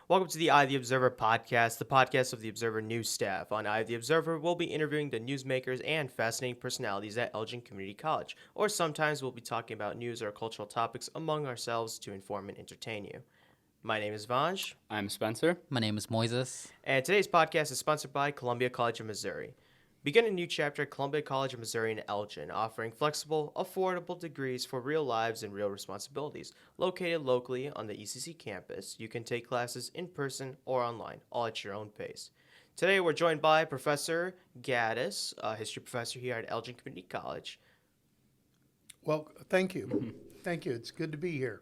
Welcome to the Eye of the Observer podcast, the podcast of the Observer news staff. On Eye of the Observer, we'll be interviewing the newsmakers and fascinating personalities at Elgin Community College, or sometimes we'll be talking about news or cultural topics among ourselves to inform and entertain you. My name is Vanj, I'm Spencer. My name is Moises. and today's podcast is sponsored by Columbia College of Missouri. Begin a new chapter at Columbia College of Missouri in Elgin, offering flexible, affordable degrees for real lives and real responsibilities. Located locally on the ECC campus, you can take classes in person or online, all at your own pace. Today, we're joined by Professor Gaddis, a history professor here at Elgin Community College. Well, thank you. Thank you. It's good to be here.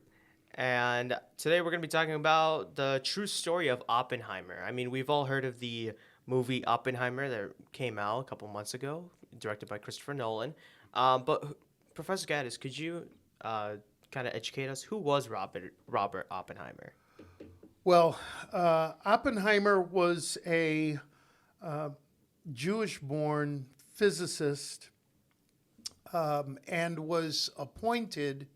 And today, we're going to be talking about the true story of Oppenheimer. I mean, we've all heard of the movie Oppenheimer that came out a couple months ago, directed by Christopher Nolan. But Professor Gaddis, could you kind of educate us? Who was Robert Oppenheimer? Well, Oppenheimer was a Jewish-born physicist and was appointed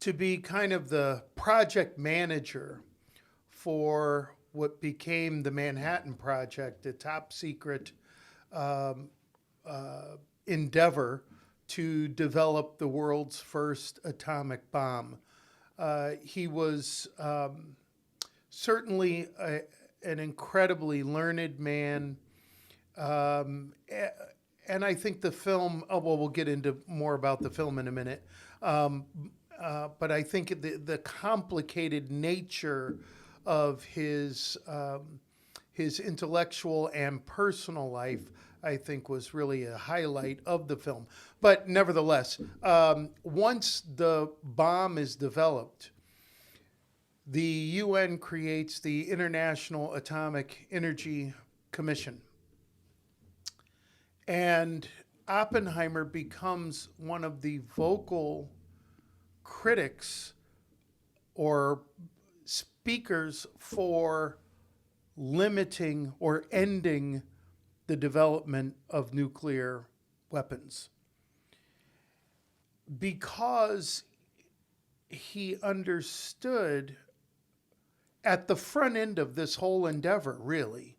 to be kind of the project manager for what became the Manhattan Project, a top secret endeavor to develop the world's first atomic bomb. He was certainly an incredibly learned man. And I think the film, we'll get into more about the film in a minute. But I think the complicated nature of his intellectual and personal life, I think, was really a highlight of the film. But nevertheless, once the bomb is developed, the UN creates the International Atomic Energy Commission. And Oppenheimer becomes one of the vocal critics or speakers for limiting or ending the development of nuclear weapons, because he understood at the front end of this whole endeavor, really,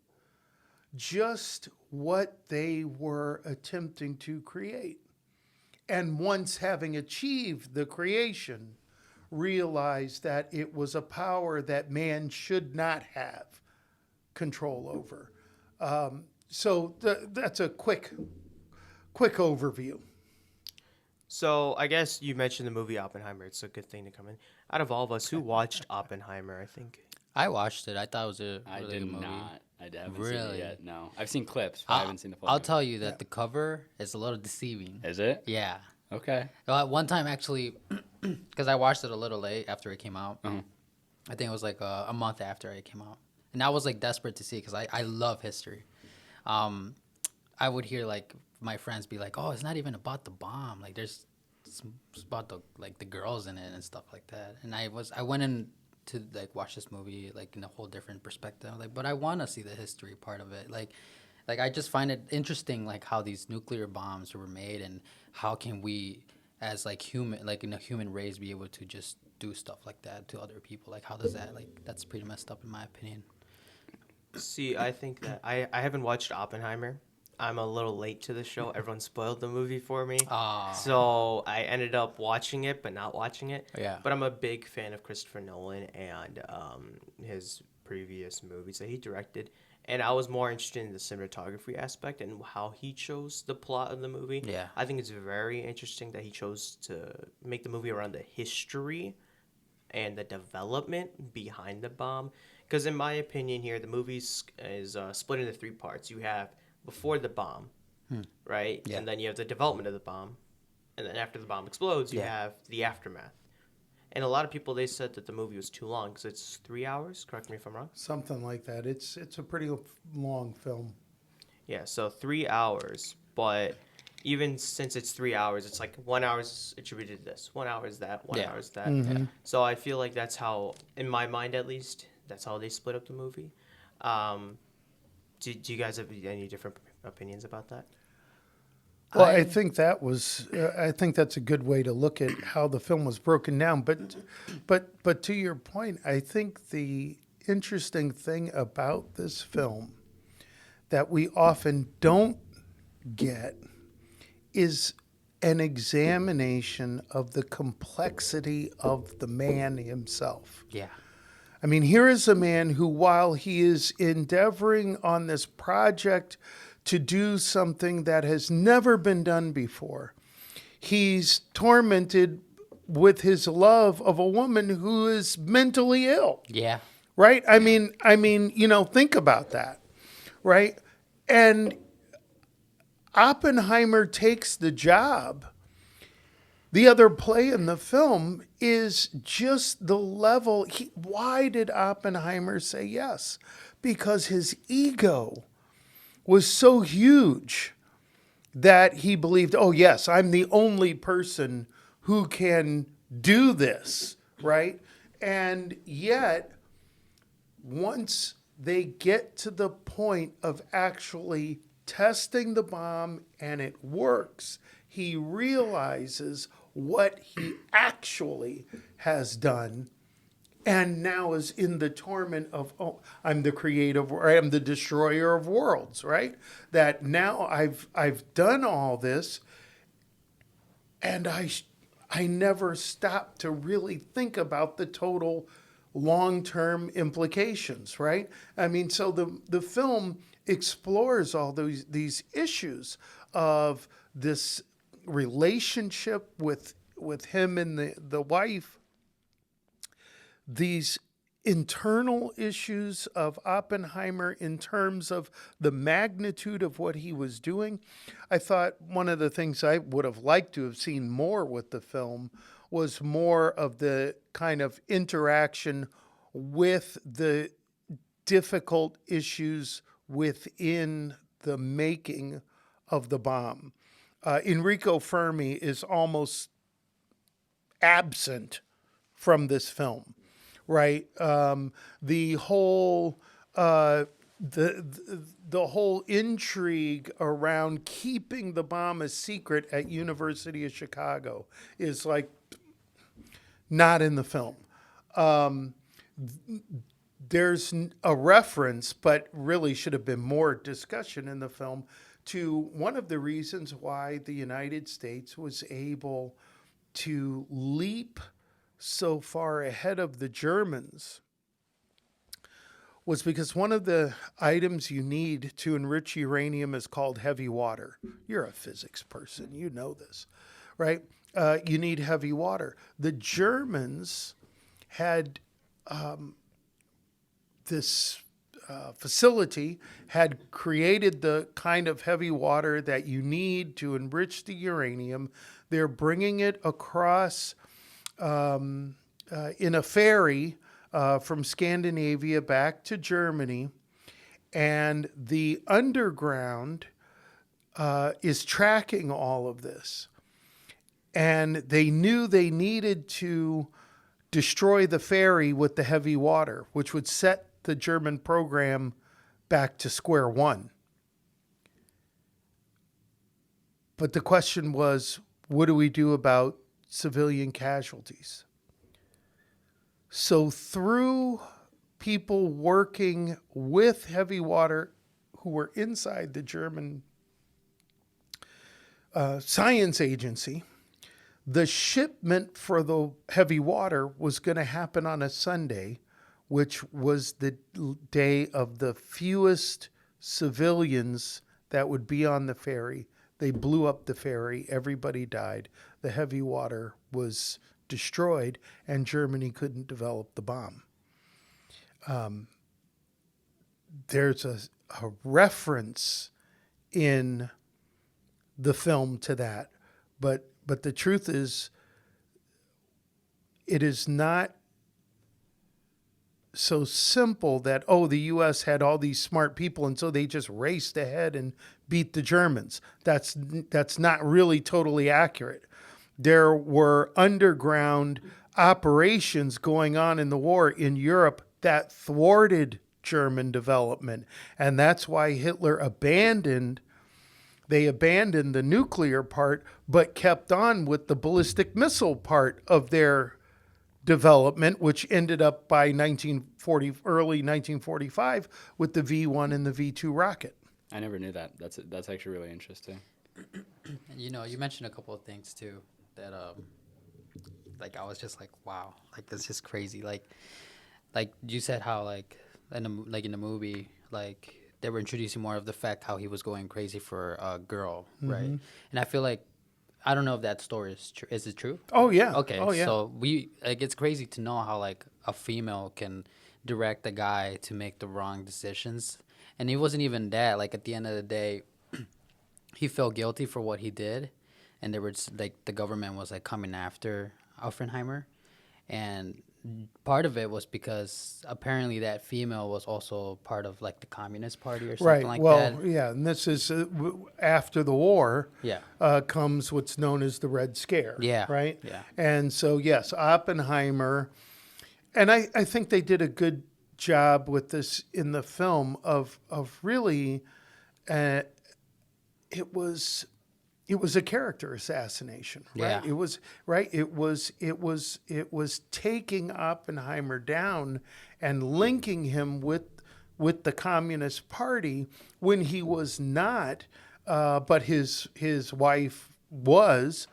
just what they were attempting to create. And once having achieved the creation, realized that it was a power that man should not have control over. So that's a quick overview. So I guess you mentioned the movie Oppenheimer. It's a good thing to come in. Out of all of us, who watched Oppenheimer, I think? I watched it. I thought it was a I really did good movie. not. I haven't seen Really? it yet. No, I've seen clips, but I haven't seen the full I'll movie. tell you that the cover is a little deceiving. Is it? Yeah. Okay. One time, actually, because I watched it a little late after it came out. Uh-huh. I think it was like a month after it came out. And I was like desperate to see it because I love history. I would hear like my friends be like, "Oh, it's not even about the bomb. Like it's about the girls in it and stuff like that." And I went in to like watch this movie like in a whole different perspective. Like, but I want to see the history part of it. Like I just find it interesting like how these nuclear bombs were made and how can we as like human like in a human race be able to just do stuff like that to other people. Like how does that that's pretty messed up in my opinion. See, I think that I haven't watched Oppenheimer. I'm a little late to the show. Everyone spoiled the movie for me. So I ended up watching it, but not watching it. Yeah. But I'm a big fan of Christopher Nolan and his previous movies that he directed. And I was more interested in the cinematography aspect and how he chose the plot of the movie. Yeah. I think it's very interesting that he chose to make the movie around the history and the development behind the bomb. Because in my opinion here, the movie is split into three parts. You have before the bomb, right? Yeah. And then you have the development of the bomb. And then after the bomb explodes, you Yeah. have the aftermath. And a lot of people, they said that the movie was too long because it's 3 hours. Correct me if I'm wrong. Something like that. It's a pretty long film. Yeah, so 3 hours. But even since it's 3 hours, it's like 1 hour is attributed to this, 1 hour is that, one Yeah. hour is that. Yeah. So I feel like that's how, in my mind at least, that's how they split up the movie. Do you guys have any different opinions about that? Well, I think that's a good way to look at how the film was broken down. But to your point, I think the interesting thing about this film that we often don't get is an examination of the complexity of the man himself. Yeah. I mean, here is a man who, while he is endeavoring on this project to do something that has never been done before, he's tormented with his love of a woman who is mentally ill. Yeah. Right? I mean, think about that. Right? And Oppenheimer takes the job. The other play in the film is just the level. Why did Oppenheimer say yes? Because his ego was so huge that he believed, oh, yes, I'm the only person who can do this, right? And yet, once they get to the point of actually testing the bomb and it works, he realizes what he actually has done and now is in the torment of, oh, I'm the creator, or I am the destroyer of worlds, right? That now I've done all this and I never stopped to really think about the total long-term implications, right? I mean, so the film explores all these issues of this relationship with him and the wife, these internal issues of Oppenheimer in terms of the magnitude of what he was doing. I thought one of the things I would have liked to have seen more with the film was more of the kind of interaction with the difficult issues within the making of the bomb. Enrico Fermi is almost absent from this film, right? The whole the whole intrigue around keeping the bomb a secret at University of Chicago is like not in the film. There's a reference, but really should have been more discussion in the film, to one of the reasons why the United States was able to leap so far ahead of the Germans was because one of the items you need to enrich uranium is called heavy water. You're a physics person, you know this, right? You need heavy water. The Germans had this facility had created the kind of heavy water that you need to enrich the uranium. They're bringing it across in a ferry from Scandinavia back to Germany, and the underground is tracking all of this. And they knew they needed to destroy the ferry with the heavy water, which would set the German program back to square one. But the question was, what do we do about civilian casualties? So through people working with heavy water who were inside the German science agency, the shipment for the heavy water was going to happen on a Sunday, which was the day of the fewest civilians that would be on the ferry. They blew up the ferry. Everybody died. The heavy water was destroyed, and Germany couldn't develop the bomb. There's a reference in the film to that, but the truth is, it is not so simple that, oh, the U.S. had all these smart people and so they just raced ahead and beat the Germans. That's not really totally accurate. There were underground operations going on in the war in Europe that thwarted German development. And that's why Hitler abandoned the nuclear part, but kept on with the ballistic missile part of their development, which ended up by early 1945 with the V1 and the V2 rocket. I never knew that. That's actually really interesting. And you mentioned a couple of things too that like I was just like, wow, like that's just crazy. Like you said how like in the movie, like they were introducing more of the fact how he was going crazy for a girl, right? And I feel like I don't know if that story is true. Is it true? Oh yeah. Okay. Oh yeah. So it's crazy to know how like a female can direct a guy to make the wrong decisions. And it wasn't even that. Like at the end of the day, he felt guilty for what he did, and there was like the government was like coming after Oppenheimer, and part of it was because apparently that female was also part of like the Communist Party or something Right. like Well, that. yeah, and this is after the war. Yeah. Comes what's known as the Red Scare. Yeah. Right. Yeah. And so yes, Oppenheimer, and I think they did a good job with this in the film of really, it was a character assassination, right? Yeah. It was right. It was taking Oppenheimer down and linking him with the Communist Party when he was not, but his wife was,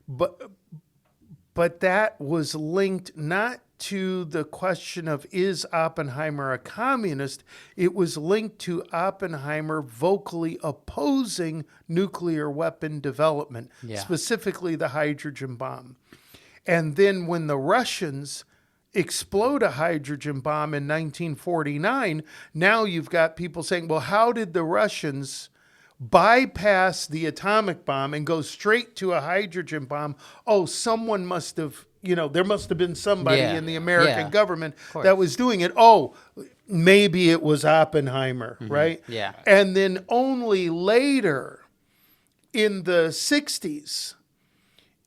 but that was linked not to the question of is Oppenheimer a communist? It was linked to Oppenheimer vocally opposing nuclear weapon development, Yeah. specifically the hydrogen bomb. And then when the Russians explode a hydrogen bomb in 1949, now you've got people saying, well, how did the Russians bypass the atomic bomb and go straight to a hydrogen bomb? Oh, someone must have, there must have been somebody Yeah. in the American Yeah. government course. that was doing it. Oh, maybe it was Oppenheimer, right? Yeah. And then only later in the 60s,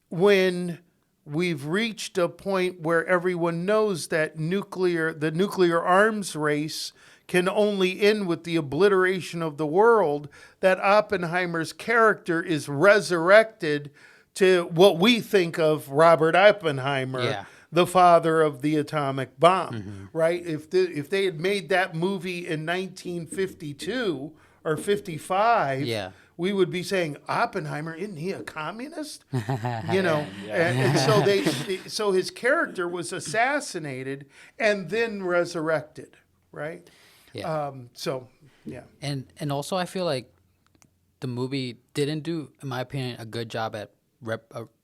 when we've reached a point where everyone knows that the nuclear arms race can only end with the obliteration of the world, that Oppenheimer's character is resurrected to what we think of Robert Oppenheimer, Yeah. the father of the atomic bomb, right? If they had made that movie in 1952 or 55, Yeah. we would be saying, Oppenheimer, isn't he a communist? And so so his character was assassinated and then resurrected, right? Yeah. Yeah. And also I feel like the movie didn't do, in my opinion, a good job at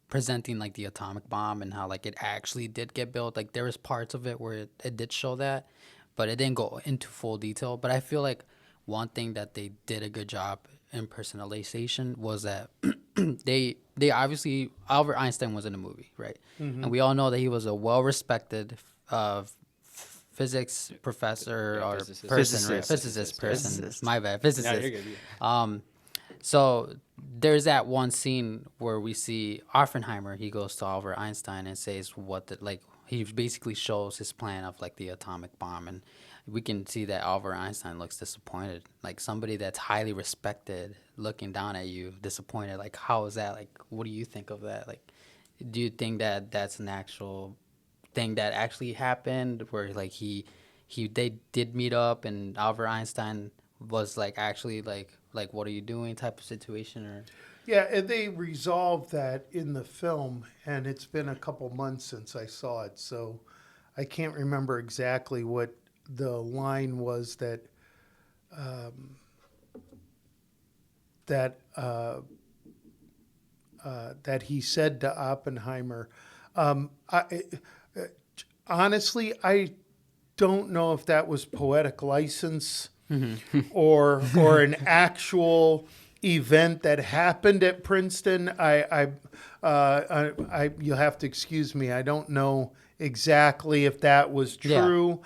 presenting like the atomic bomb and how like it actually did get built. Like there was parts of it where it did show that, but it didn't go into full detail. But I feel like one thing that they did a good job in personalization was that they obviously, Albert Einstein was in the movie, right? And we all know that he was a well-respected physics professor or physicist. person, right? Physicist. Person. Physicist. My bad, No, physicist. you're good. Yeah. So there's that one scene where we see Oppenheimer. He goes to Albert Einstein and says he basically shows his plan of like the atomic bomb, and we can see that Albert Einstein looks disappointed, like somebody that's highly respected looking down at you, disappointed. Like, how is that? Like, what do you think of that? Like, do you think that that's an actual thing that actually happened, where like they did meet up and Albert Einstein was like actually like what are you doing type of situation? Or Yeah, and they resolved that in the film, and it's been a couple months since I saw it, so I can't remember exactly what the line was that that he said to Oppenheimer. Honestly, I don't know if that was poetic license or an actual event that happened at Princeton. You'll have to excuse me. I don't know exactly if that was true.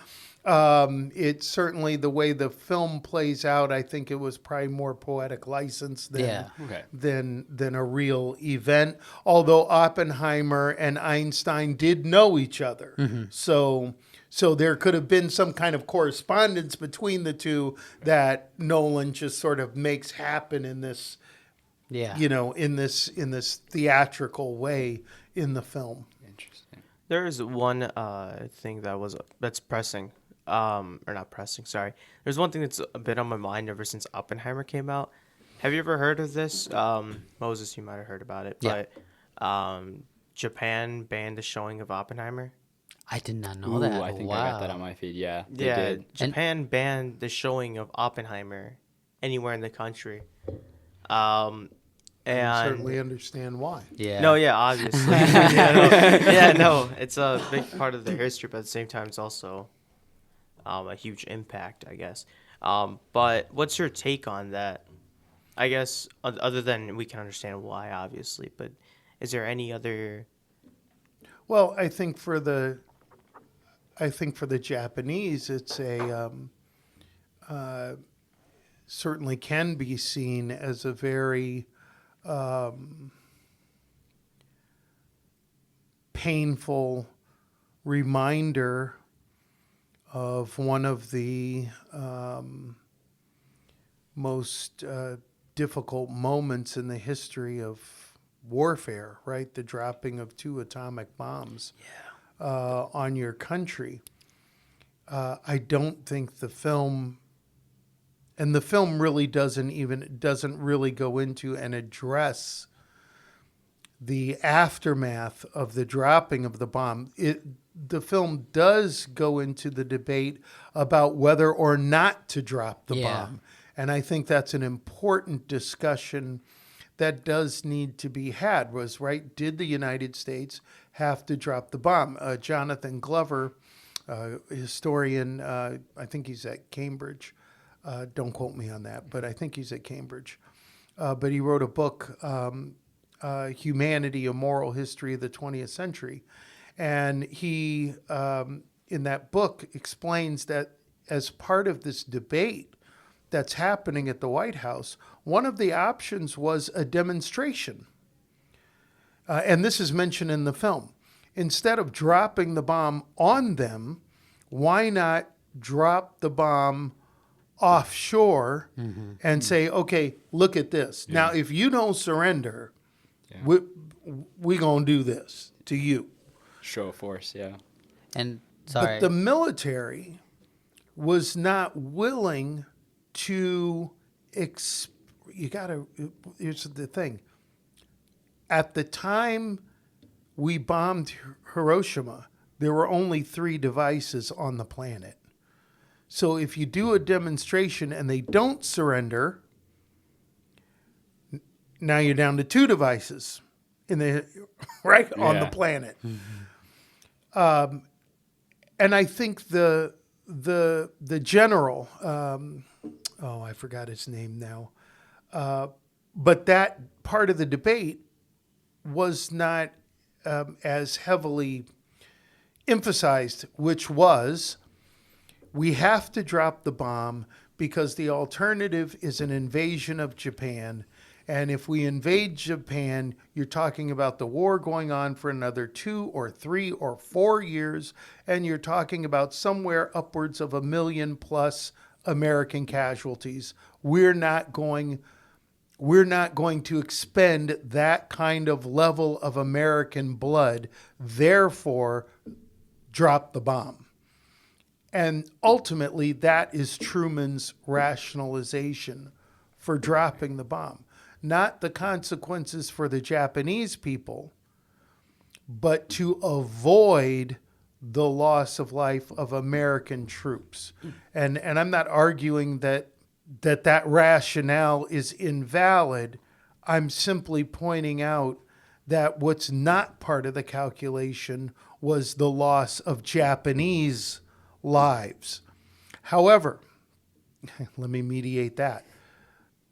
It's certainly the way the film plays out. I think it was probably more poetic license than a real event. Although Oppenheimer and Einstein did know each other, so there could have been some kind of correspondence between the two that Nolan just sort of makes happen in this, in this theatrical way in the film. Interesting. There is one thing that's pressing, or not pressing. Sorry, there's one thing that's a bit on my mind ever since Oppenheimer came out. Have you ever heard of this? Moses, you might have heard about it, Yeah. but Japan banned the showing of Oppenheimer. I did not know Ooh, that. I think I got that on my feed. Yeah, they Yeah, did. Japan banned the showing of Oppenheimer anywhere in the country. Um, I and certainly understand why. Yeah. no, yeah, obviously, yeah, no, it's a big part of their history, but at the same time, it's also a huge impact, I guess. But what's your take on that? I guess other than we can understand why, obviously, but is there any other? Well, I think for the Japanese, it's certainly can be seen as a very painful reminder of one of the most difficult moments in the history of warfare, right? The dropping of 2 atomic bombs on your country. I don't think the film, and the film really doesn't really go into and address the aftermath of the dropping of the bomb. The film does go into the debate about whether or not to drop the Yeah. bomb. And I think that's an important discussion that does need to be had was, right, did the United States have to drop the bomb? Jonathan Glover, historian, I think he's at Cambridge. Don't quote me on that, but I think he's at Cambridge. But he wrote a book, Humanity, A Moral History of the 20th Century. And he, in that book, explains that as part of this debate that's happening at the White House, one of the options was a demonstration. And this is mentioned in the film. Instead of dropping the bomb on them, why not drop the bomb offshore and say, okay, look at this. Yeah. Now, if you don't surrender, Yeah. we going to do this to you. Show of force. Yeah. And sorry. But the military was not willing to here's the thing. At the time we bombed Hiroshima, there were only 3 devices on the planet. So if you do a demonstration and they don't surrender, now you're down to 2 devices on the Yeah. planet. And I think the general, I forgot his name now, but that part of the debate was not as heavily emphasized, which was we have to drop the bomb because the alternative is an invasion of Japan. And if we invade Japan, you're talking about the war going on for another 2 or 3 or 4 years, and you're talking about somewhere upwards of 1 million plus American casualties. We're not going to expend that kind of level of American blood. Therefore, drop the bomb. And ultimately, that is Truman's rationalization for dropping the bomb. Not the consequences for the Japanese people, but to avoid the loss of life of American troops. And I'm not arguing that rationale is invalid. I'm simply pointing out that what's not part of the calculation was the loss of Japanese lives. However, let me mediate that.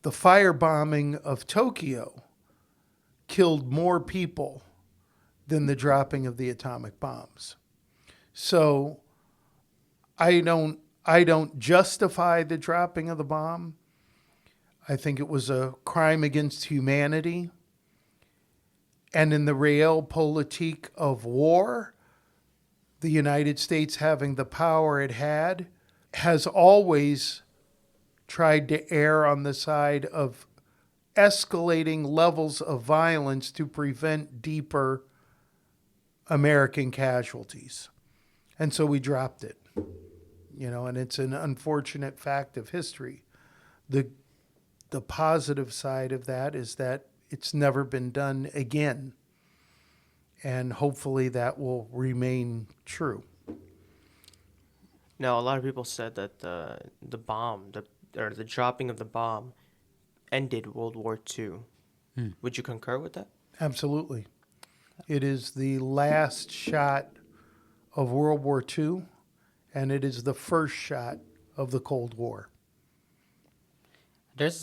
The firebombing of Tokyo killed more people than the dropping of the atomic bombs. So I don't justify the dropping of the bomb. I think it was a crime against humanity. And in the realpolitik of war, the United States, having the power it had, has always tried to err on the side of escalating levels of violence to prevent deeper American casualties. And so we dropped it. And it's an unfortunate fact of history. The positive side of that is that it's never been done again. And hopefully that will remain true. Now, a lot of people said that the bomb, or the dropping of the bomb, ended World War II. Would you concur with that? Absolutely. It is the last shot of World War II, and it is the first shot of the Cold War. There's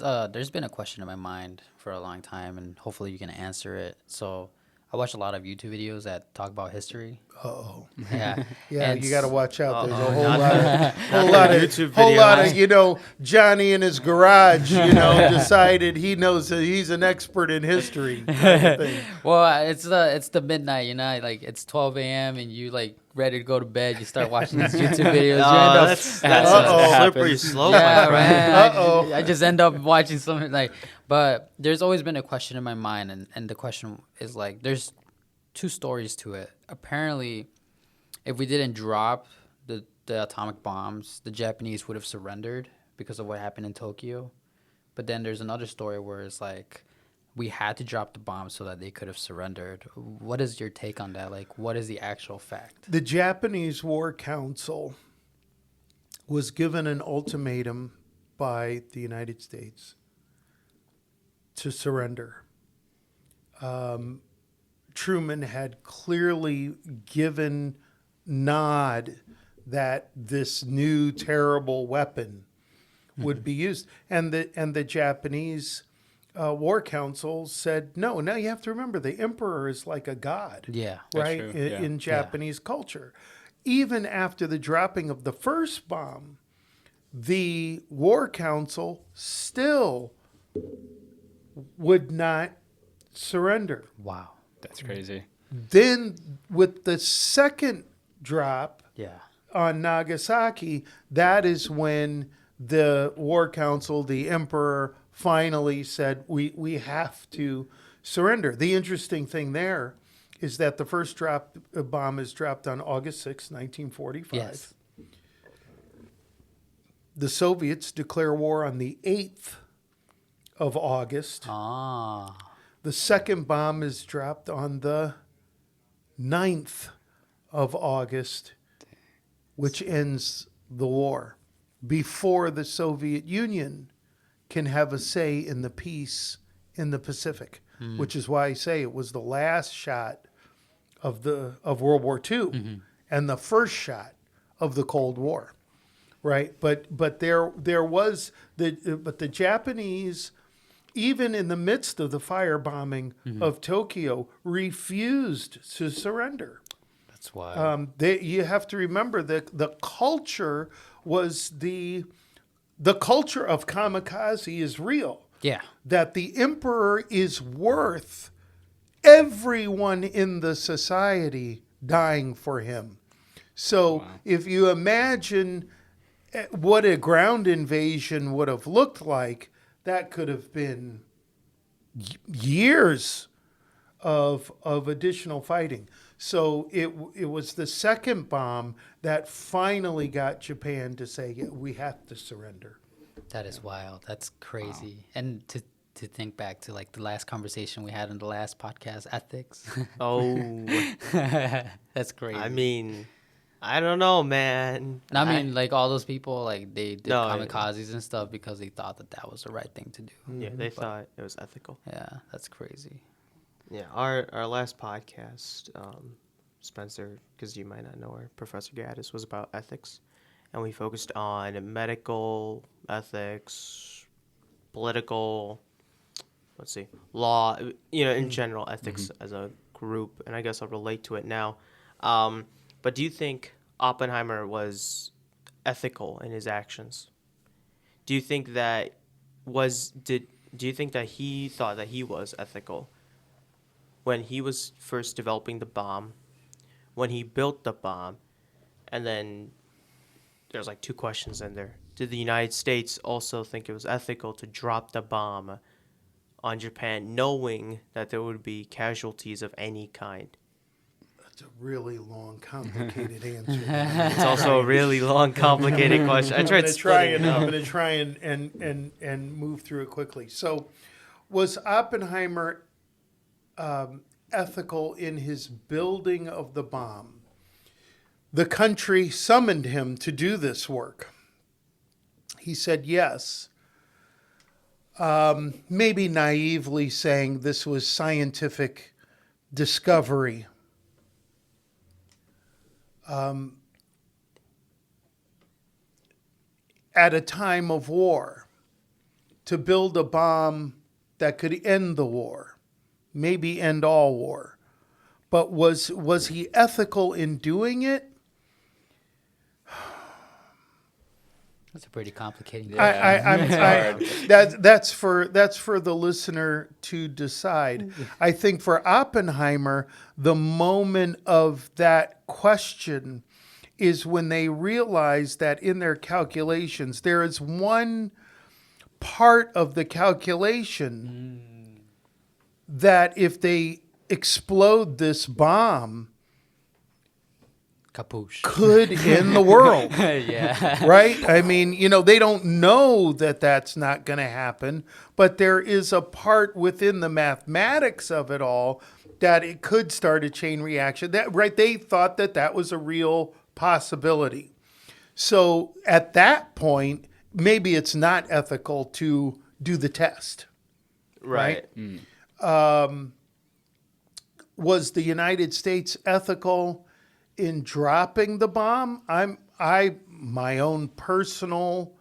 been a question in my mind for a long time, and hopefully you can answer it. So I watch a lot of YouTube videos that talk about history. Uh-oh. Yeah. Yeah, And you got to watch out. There's a Not whole lot of YouTube whole lot videos. of Johnny in his garage, decided he knows that he's an expert in history kind of thing. Well, it's the midnight, like it's 12 a.m. and you like ready to go to bed. You start watching these YouTube videos. You end up, That's Uh-oh. a slippery slope, yeah, my friend. man. Uh-oh. I just end up watching something but there's always been a question in my mind, and the question is there's two stories to it. Apparently, if we didn't drop the atomic bombs, the Japanese would have surrendered because of what happened in Tokyo. But then there's another story where it's we had to drop the bomb so that they could have surrendered. What is your take on that? What is the actual fact? The Japanese War Council was given an ultimatum by the United States to surrender. Truman had clearly given nod that this new terrible weapon would be used, and the Japanese War Council said no. Now you have to remember the emperor is like a god, Yeah. right? true, In, yeah. in Japanese culture, even after the dropping of the first bomb, the War Council still would not surrender. Wow. That's crazy. Then with the second drop Yeah. on Nagasaki, that is when the War Council, the emperor, finally said, we have to surrender. The interesting thing there is that the first bomb is dropped on August 6, 1945. Yes. The Soviets declare war on the 8th of August. Ah. The second bomb is dropped on the 9th of August, which ends the war before the Soviet Union can have a say in the peace in the Pacific, which is why I say it was the last shot of World War II and the first shot of the Cold War, right? But there was the Japanese, even in the midst of the firebombing of Tokyo, refused to surrender. That's wild. You have to remember that the culture was the culture of kamikaze is real. Yeah. That the emperor is worth everyone in the society dying for him. So if you imagine what a ground invasion would have looked like, that could have been years of additional fighting. So it was the second bomb that finally got Japan to say, yeah, we have to surrender. That is wild. That's crazy. Wow. And to think back to the last conversation we had in the last podcast, ethics. Oh, That's crazy. I mean, I don't know, man. I mean, all those people, they did No, kamikazes and stuff because they thought that was the right thing to do. Yeah, they thought it was ethical. Yeah, that's crazy. Yeah, our last podcast, Spencer, because you might not know her, Professor Gaddis, was about ethics, and we focused on medical ethics, political, law, in general, ethics as a group, and I guess I'll relate to it now. But do you think Oppenheimer was ethical in his actions? Do you think that do you think that he thought that he was ethical when he was first developing the bomb, when he built the bomb, and then there's two questions in there. Did the United States also think it was ethical to drop the bomb on Japan, knowing that there would be casualties of any kind? It's a really long, complicated answer. It's also a really long, complicated question. I I'm tried going to try splitting and it up. I'm going to try and move through it quickly. So, was Oppenheimer ethical in his building of the bomb? The country summoned him to do this work. He said yes. Maybe naively saying this was scientific discovery. At a time of war, to build a bomb that could end the war, maybe end all war. But was he ethical in doing it? That's a pretty complicated. That's for the listener to decide. I think for Oppenheimer, the moment of that question is when they realize that in their calculations there is one part of the calculation that if they explode this bomb Capuche. could end the world. Yeah. Right? I mean, they don't know that that's not going to happen, but there is a part within the mathematics of it all that it could start a chain reaction. They thought that was a real possibility. So at that point, maybe it's not ethical to do the test. Right. Was the United States ethical in dropping the bomb? My own personal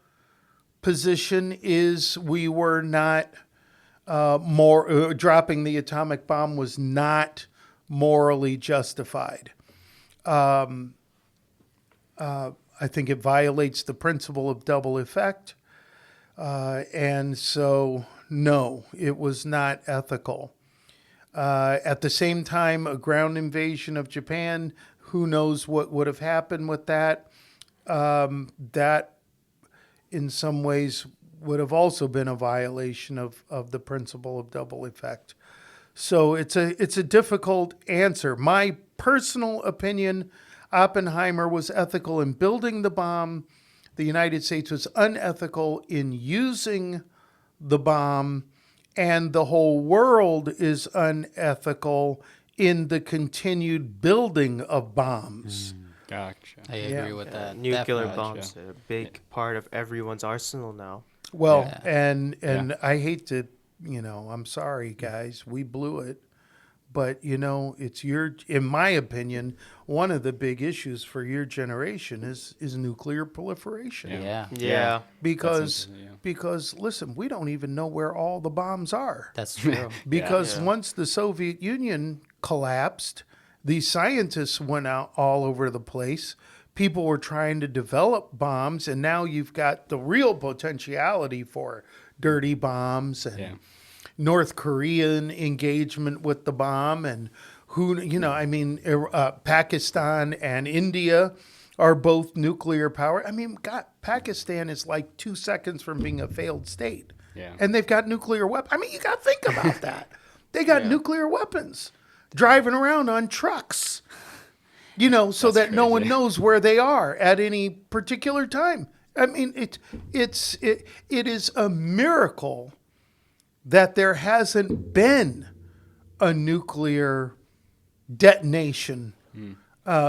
position is we were not dropping the atomic bomb was not morally justified. I think it violates the principle of double effect, and so no, it was not ethical. At the same time, a ground invasion of Japan, who knows what would have happened with that? That, in some ways, would have also been a violation of the principle of double effect. So it's a difficult answer. My personal opinion, Oppenheimer was ethical in building the bomb. The United States was unethical in using the bomb. And the whole world is unethical in the continued building of bombs. Gotcha. I agree with that. Nuclear Definitely. bombs are a big part of everyone's arsenal now. Well, Yeah. and I hate to, I'm sorry, guys, we blew it. But, it's in my opinion, one of the big issues for your generation is nuclear proliferation. Yeah. Because listen, we don't even know where all the bombs are. That's true. Because once the Soviet Union collapsed, these scientists went out all over the place. People were trying to develop bombs, and now you've got the real potentiality for dirty bombs and North Korean engagement with the bomb, and Pakistan and India are both nuclear power. I mean, God, Pakistan is like 2 seconds from being a failed state. Yeah. And they've got nuclear weapons. I mean, you got to think about that. They got nuclear weapons driving around on trucks, so That's that no one crazy. knows where they are at any particular time. I mean, it is a miracle that there hasn't been a nuclear detonation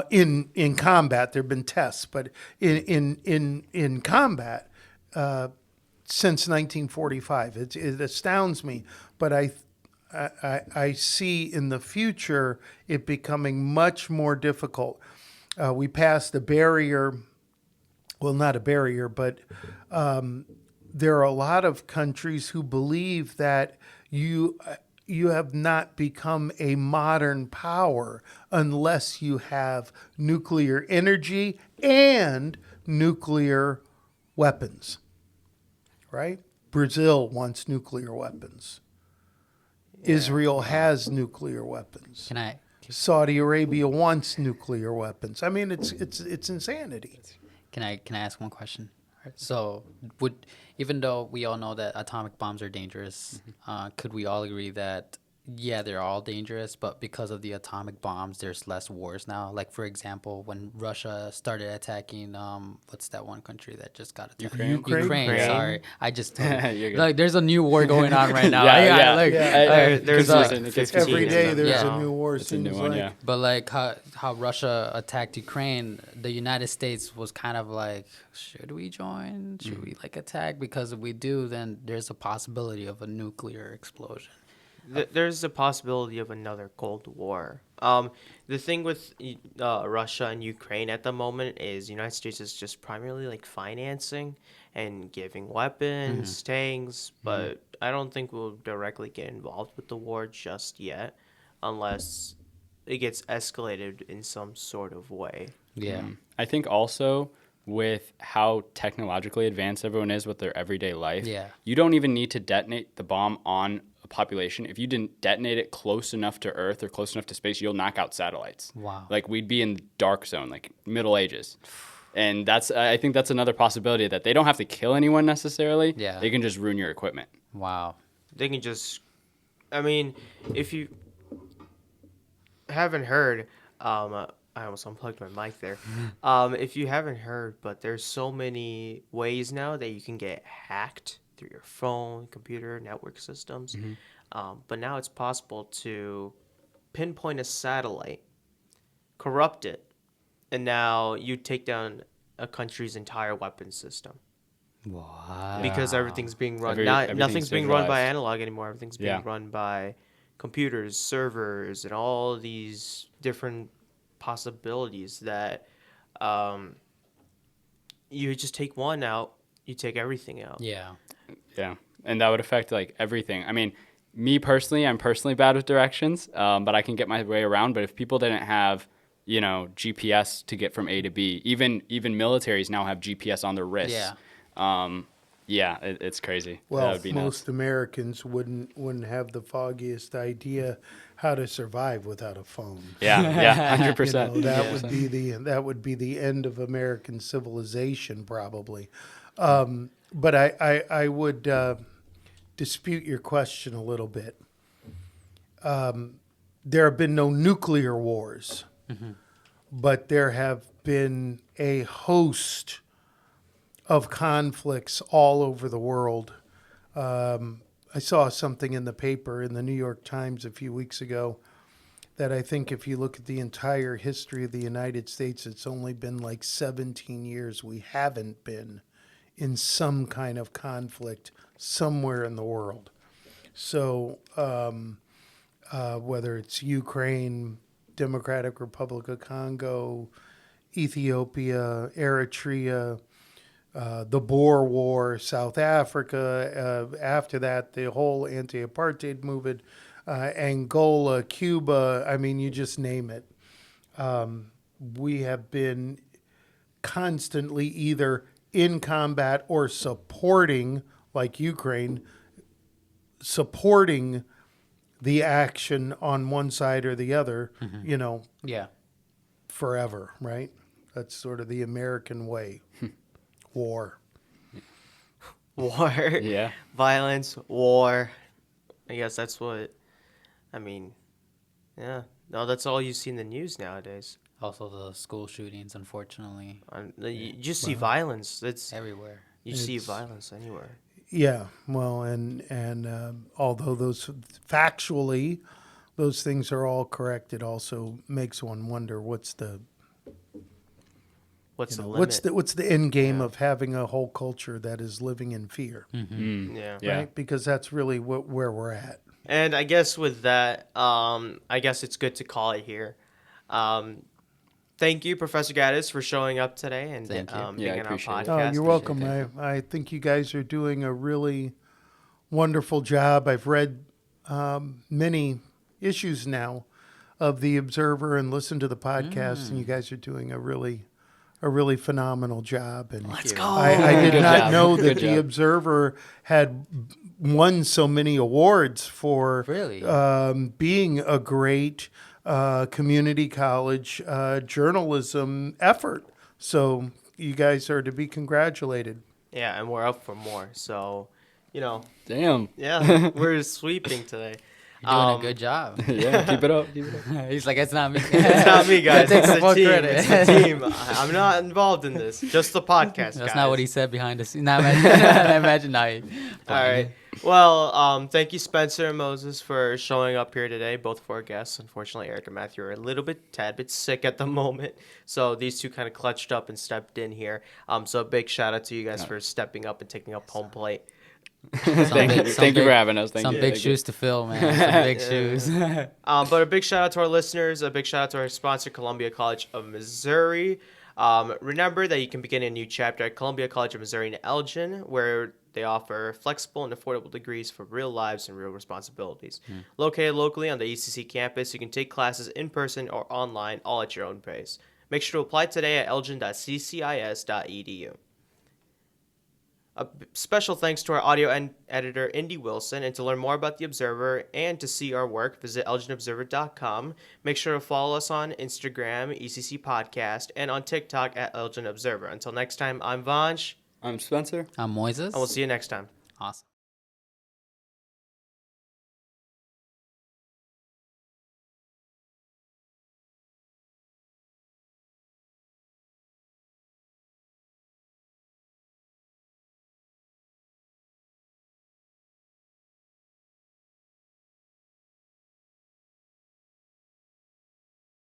in combat. There have been tests, but in combat since 1945, it astounds me. But I see in the future it becoming much more difficult. We passed a barrier. Well, not a barrier, but there are a lot of countries who believe that you have not become a modern power unless you have nuclear energy and nuclear weapons, right? Brazil wants nuclear weapons. Israel has nuclear weapons. Can I? Saudi Arabia wants nuclear weapons. I mean, it's insanity. Can I ask one question? So, even though we all know that atomic bombs are dangerous, could we all agree that yeah, they're all dangerous, but because of the atomic bombs, there's less wars now. Like for example, when Russia started attacking, what's that one country that just got attacked? Ukraine. Yeah. Sorry, I just told you. You're good. Like there's a new war going on right now. Yeah. Like, Yeah. There's Consistent, like it gets 15 Every day of them there's now. a new war. It's a Seems new one, like. yeah. But like how Russia attacked Ukraine, the United States was kind of like, should we join? Should we like attack? Because if we do, then there's a possibility of a nuclear explosion. There's a possibility of another Cold War. The thing with Russia and Ukraine at the moment is the United States is just primarily like financing and giving weapons, tanks, but I don't think we'll directly get involved with the war just yet, unless it gets escalated in some sort of way. Yeah. I think also with how technologically advanced everyone is with their everyday life, Yeah. you don't even need to detonate the bomb on a population. If you didn't detonate it close enough to Earth or close enough to space, you'll knock out satellites. Wow. Like we'd be in the dark zone, like Middle Ages. And I think that's another possibility, that they don't have to kill anyone necessarily. Yeah. They can just ruin your equipment. Wow. They can just, I mean, if you haven't heard, I almost unplugged my mic there. If you haven't heard, but there's so many ways now that you can get hacked through your phone, computer, network systems. But now it's possible to pinpoint a satellite, corrupt it, and now you take down a country's entire weapons system. Wow. Because everything's being run. Everything's Nothing's being run by centralized. analog anymore. Everything's being Yeah. run by computers, servers, and all these different possibilities that you just take one out, you take everything out. Yeah. Yeah, and that would affect like everything. I mean, me personally, I'm personally bad with directions, but I can get my way around. But if people didn't have, GPS to get from A to B, even militaries now have GPS on their wrists. Yeah. It's crazy. That Well, would be most nuts. Americans wouldn't have the foggiest idea how to survive without a phone. Yeah, 100%. That would be the end of American civilization, probably. But I would dispute your question a little bit. There have been no nuclear wars, but there have been a host of conflicts all over the world. I saw something in the paper in the New York Times a few weeks ago that I think if you look at the entire history of the United States, it's only been like 17 years we haven't been in some kind of conflict somewhere in the world. So whether it's Ukraine, Democratic Republic of Congo, Ethiopia, Eritrea, the Boer War, South Africa, after that, the whole anti-apartheid movement, Angola, Cuba, I mean, you just name it. We have been constantly either in combat or supporting, like Ukraine, supporting the action on one side or the other, Yeah. forever, right? That's sort of the American way. War. War, Yeah. violence, war. I guess that's what, yeah. No, that's all you see in the news nowadays. Also the school shootings, unfortunately, You just see violence. everywhere. You see violence anywhere. Yeah, well, and although those factually, those things are all correct, it also makes one wonder what's the What's the limit? what's the end game of having a whole culture that is living in fear, Yeah. Yeah. right? Because that's really where we're at. And I guess with that, I guess it's good to call it here. Thank you, Professor Gaddis, for showing up today and Thank you. being Yeah, I on our appreciate it. podcast. Oh, you're welcome. I think you guys are doing a really wonderful job. I've read many issues now of the Observer and listened to the podcast, and you guys are doing a really phenomenal job. And Let's go. I did Good not job. know that Good the job. Observer had won so many awards for Really? being a great community college journalism effort. So you guys are to be congratulated. Yeah, and we're up for more. So, Damn. yeah, we're sweeping today. You're doing a good job. Yeah, keep it up. Keep it up. He's like, it's not me. It's not me, guys. Take It's the the full team. credit. It's the team. I'm not involved in this. Just the podcast. That's guys. not what he said behind the scenes. Now imagine now. All right. Well, thank you, Spencer and Moses, for showing up here today. Both of our guests. Unfortunately, Eric and Matthew are a tad bit sick at the moment, so these two kind of clutched up and stepped in here. So a big shout out to you guys for stepping up and taking up home plate. Thank you for having us. Thank Some you. big Thank you. shoes to fill, man. Some big shoes. But a big shout out to our listeners. A big shout out to our sponsor, Columbia College of Missouri. Remember that you can begin a new chapter at Columbia College of Missouri in Elgin, where they offer flexible and affordable degrees for real lives and real responsibilities. Located locally on the ECC campus, you can take classes in person or online, all at your own pace. Make sure to apply today at elgin.ccis.edu. A special thanks to our audio editor, Indy Wilson. And to learn more about The Observer and to see our work, visit elginobserver.com. Make sure to follow us on Instagram, ECC Podcast, and on TikTok at Elgin Observer. Until next time, I'm Vansh. I'm Spencer. I'm Moises. And we'll see you next time. Awesome.